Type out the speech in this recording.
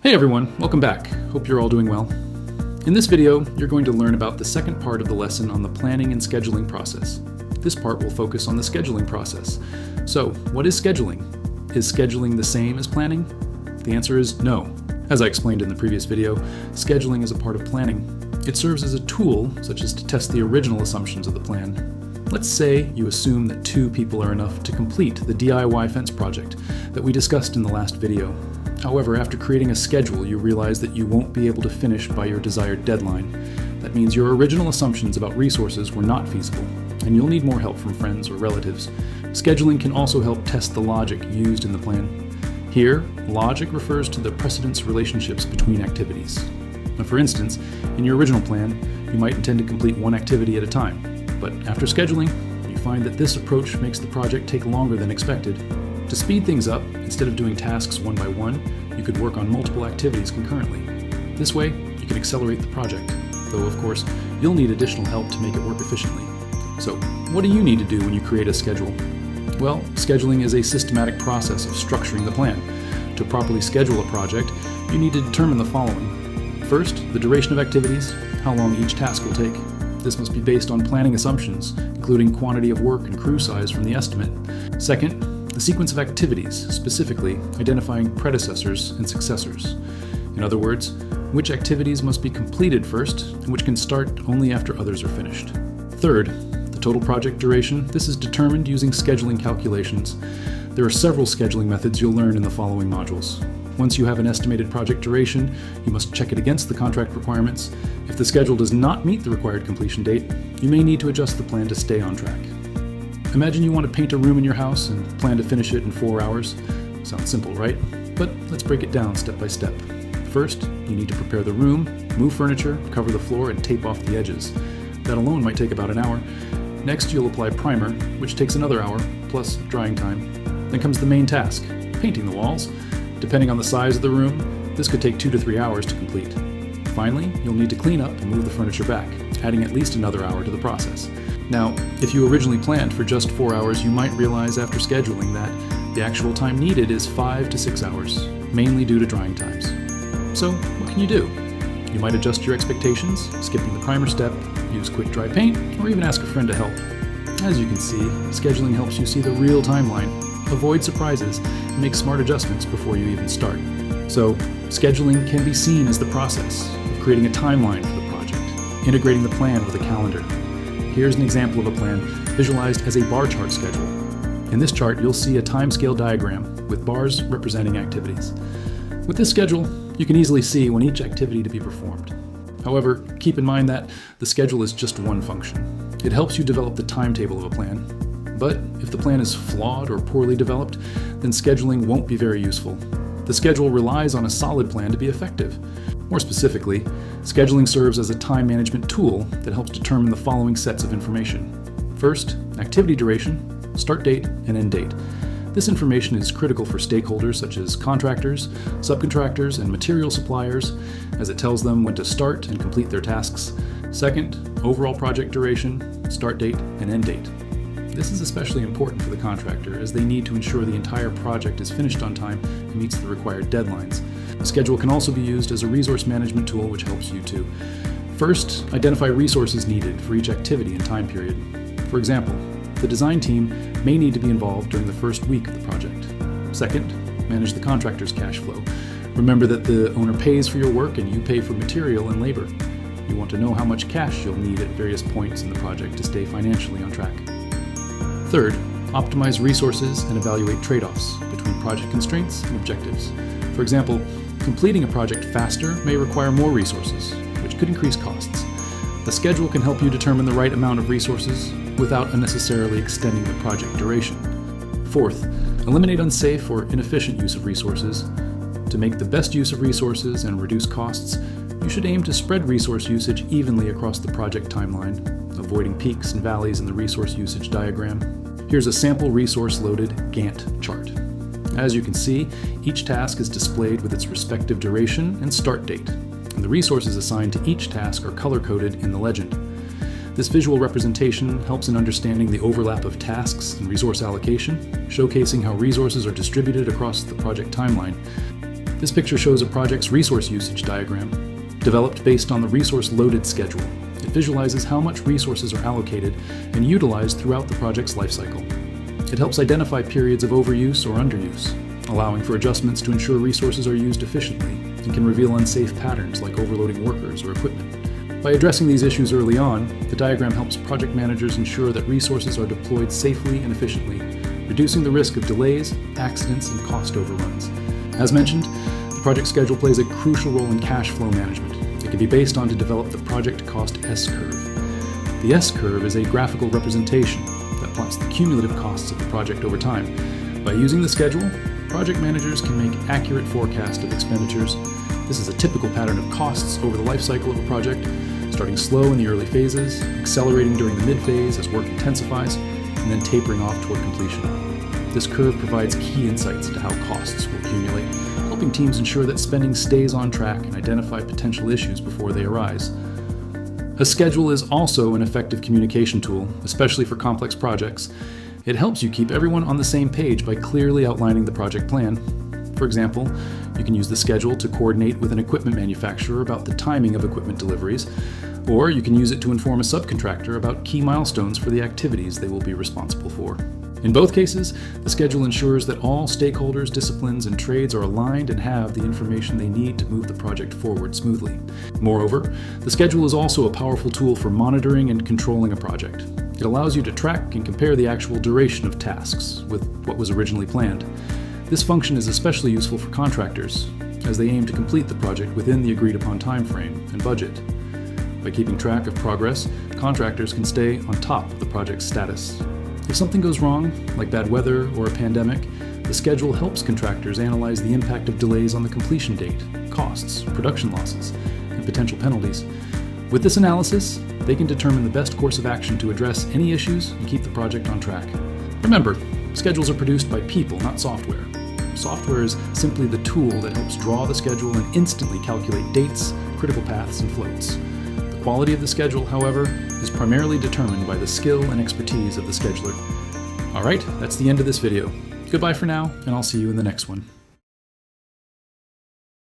Hey everyone, welcome back. Hope you're all doing well. In this video, you're going to learn about the second part of the lesson on the planning and scheduling process. This part will focus on the scheduling process. So, what is scheduling? Is scheduling the same as planning? The answer is no. As I explained in the previous video, scheduling is a part of planning. It serves as a tool, such as to test the original assumptions of the plan. Let's say you assume that 2 people are enough to complete the DIY fence project that we discussed in the last video. However, after creating a schedule, you realize that you won't be able to finish by your desired deadline. That means your original assumptions about resources were not feasible, and you'll need more help from friends or relatives. Scheduling can also help test the logic used in the plan. Here, logic refers to the precedence relationships between activities. Now, for instance, in your original plan, you might intend to complete one activity at a time, but after scheduling, you find that this approach makes the project take longer than expected. To speed things up, instead of doing tasks one by one, you could work on multiple activities concurrently. This way, you can accelerate the project, though of course, you'll need additional help to make it work efficiently. So, what do you need to do when you create a schedule? Well, scheduling is a systematic process of structuring the plan. To properly schedule a project, you need to determine the following. First, the duration of activities, how long each task will take. This must be based on planning assumptions, including quantity of work and crew size from the estimate. Second, the sequence of activities, specifically identifying predecessors and successors. In other words, which activities must be completed first and which can start only after others are finished. Third, the total project duration. This is determined using scheduling calculations. There are several scheduling methods you'll learn in the following modules. Once you have an estimated project duration, you must check it against the contract requirements. If the schedule does not meet the required completion date, you may need to adjust the plan to stay on track. Imagine you want to paint a room in your house and plan to finish it in 4 hours. Sounds simple, right? But let's break it down step by step. First, you need to prepare the room, move furniture, cover the floor, and tape off the edges. That alone might take about an hour. Next, you'll apply primer, which takes another hour, plus drying time. Then comes the main task, painting the walls. Depending on the size of the room, this could take 2 to 3 hours to complete. Finally, you'll need to clean up and move the furniture back, adding at least another hour to the process. Now, if you originally planned for just 4 hours, you might realize after scheduling that the actual time needed is 5 to 6 hours, mainly due to drying times. So, what can you do? You might adjust your expectations, skipping the primer step, use quick dry paint, or even ask a friend to help. As you can see, scheduling helps you see the real timeline, avoid surprises, and make smart adjustments before you even start. So, scheduling can be seen as the process of creating a timeline for the project, integrating the plan with a calendar. Here's an example of a plan visualized as a bar chart schedule. In this chart, you'll see a timescale diagram with bars representing activities. With this schedule, you can easily see when each activity to be performed. However, keep in mind that the schedule is just one function. It helps you develop the timetable of a plan. But if the plan is flawed or poorly developed, then scheduling won't be very useful. The schedule relies on a solid plan to be effective. More specifically, scheduling serves as a time management tool that helps determine the following sets of information. First, activity duration, start date, and end date. This information is critical for stakeholders such as contractors, subcontractors, and material suppliers, as it tells them when to start and complete their tasks. Second, overall project duration, start date, and end date. This is especially important for the contractor as they need to ensure the entire project is finished on time and meets the required deadlines. The schedule can also be used as a resource management tool which helps you to first, identify resources needed for each activity and time period. For example, the design team may need to be involved during the first week of the project. Second, manage the contractor's cash flow. Remember that the owner pays for your work and you pay for material and labor. You want to know how much cash you'll need at various points in the project to stay financially on track. Third, optimize resources and evaluate trade-offs between project constraints and objectives. For example, completing a project faster may require more resources, which could increase costs. The schedule can help you determine the right amount of resources without unnecessarily extending the project duration. Fourth, eliminate unsafe or inefficient use of resources. To make the best use of resources and reduce costs, you should aim to spread resource usage evenly across the project timeline, avoiding peaks and valleys in the resource usage diagram. Here's a sample resource-loaded Gantt chart. As you can see, each task is displayed with its respective duration and start date, and the resources assigned to each task are color-coded in the legend. This visual representation helps in understanding the overlap of tasks and resource allocation, showcasing how resources are distributed across the project timeline. This picture shows a project's resource usage diagram, developed based on the resource loaded schedule. It visualizes how much resources are allocated and utilized throughout the project's lifecycle. It helps identify periods of overuse or underuse, allowing for adjustments to ensure resources are used efficiently, and can reveal unsafe patterns like overloading workers or equipment. By addressing these issues early on, the diagram helps project managers ensure that resources are deployed safely and efficiently, reducing the risk of delays, accidents, and cost overruns. As mentioned, the project schedule plays a crucial role in cash flow management. It can be based on to develop the project cost S-curve. The S-curve is a graphical representation that plots the cumulative costs of the project over time. By using the schedule, project managers can make accurate forecasts of expenditures. This is a typical pattern of costs over the life cycle of a project, starting slow in the early phases, accelerating during the mid-phase as work intensifies, and then tapering off toward completion. This curve provides key insights into how costs will accumulate, helping teams ensure that spending stays on track and identify potential issues before they arise. A schedule is also an effective communication tool, especially for complex projects. It helps you keep everyone on the same page by clearly outlining the project plan. For example, you can use the schedule to coordinate with an equipment manufacturer about the timing of equipment deliveries, or you can use it to inform a subcontractor about key milestones for the activities they will be responsible for. In both cases, the schedule ensures that all stakeholders, disciplines, and trades are aligned and have the information they need to move the project forward smoothly. Moreover, the schedule is also a powerful tool for monitoring and controlling a project. It allows you to track and compare the actual duration of tasks with what was originally planned. This function is especially useful for contractors, as they aim to complete the project within the agreed-upon timeframe and budget. By keeping track of progress, contractors can stay on top of the project's status. If something goes wrong, like bad weather or a pandemic, the schedule helps contractors analyze the impact of delays on the completion date, costs, production losses, and potential penalties. With this analysis, they can determine the best course of action to address any issues and keep the project on track. Remember, schedules are produced by people, not software. Software is simply the tool that helps draw the schedule and instantly calculate dates, critical paths, and floats. The quality of the schedule, however, is primarily determined by the skill and expertise of the scheduler. Alright, that's the end of this video. Goodbye for now, and I'll see you in the next one.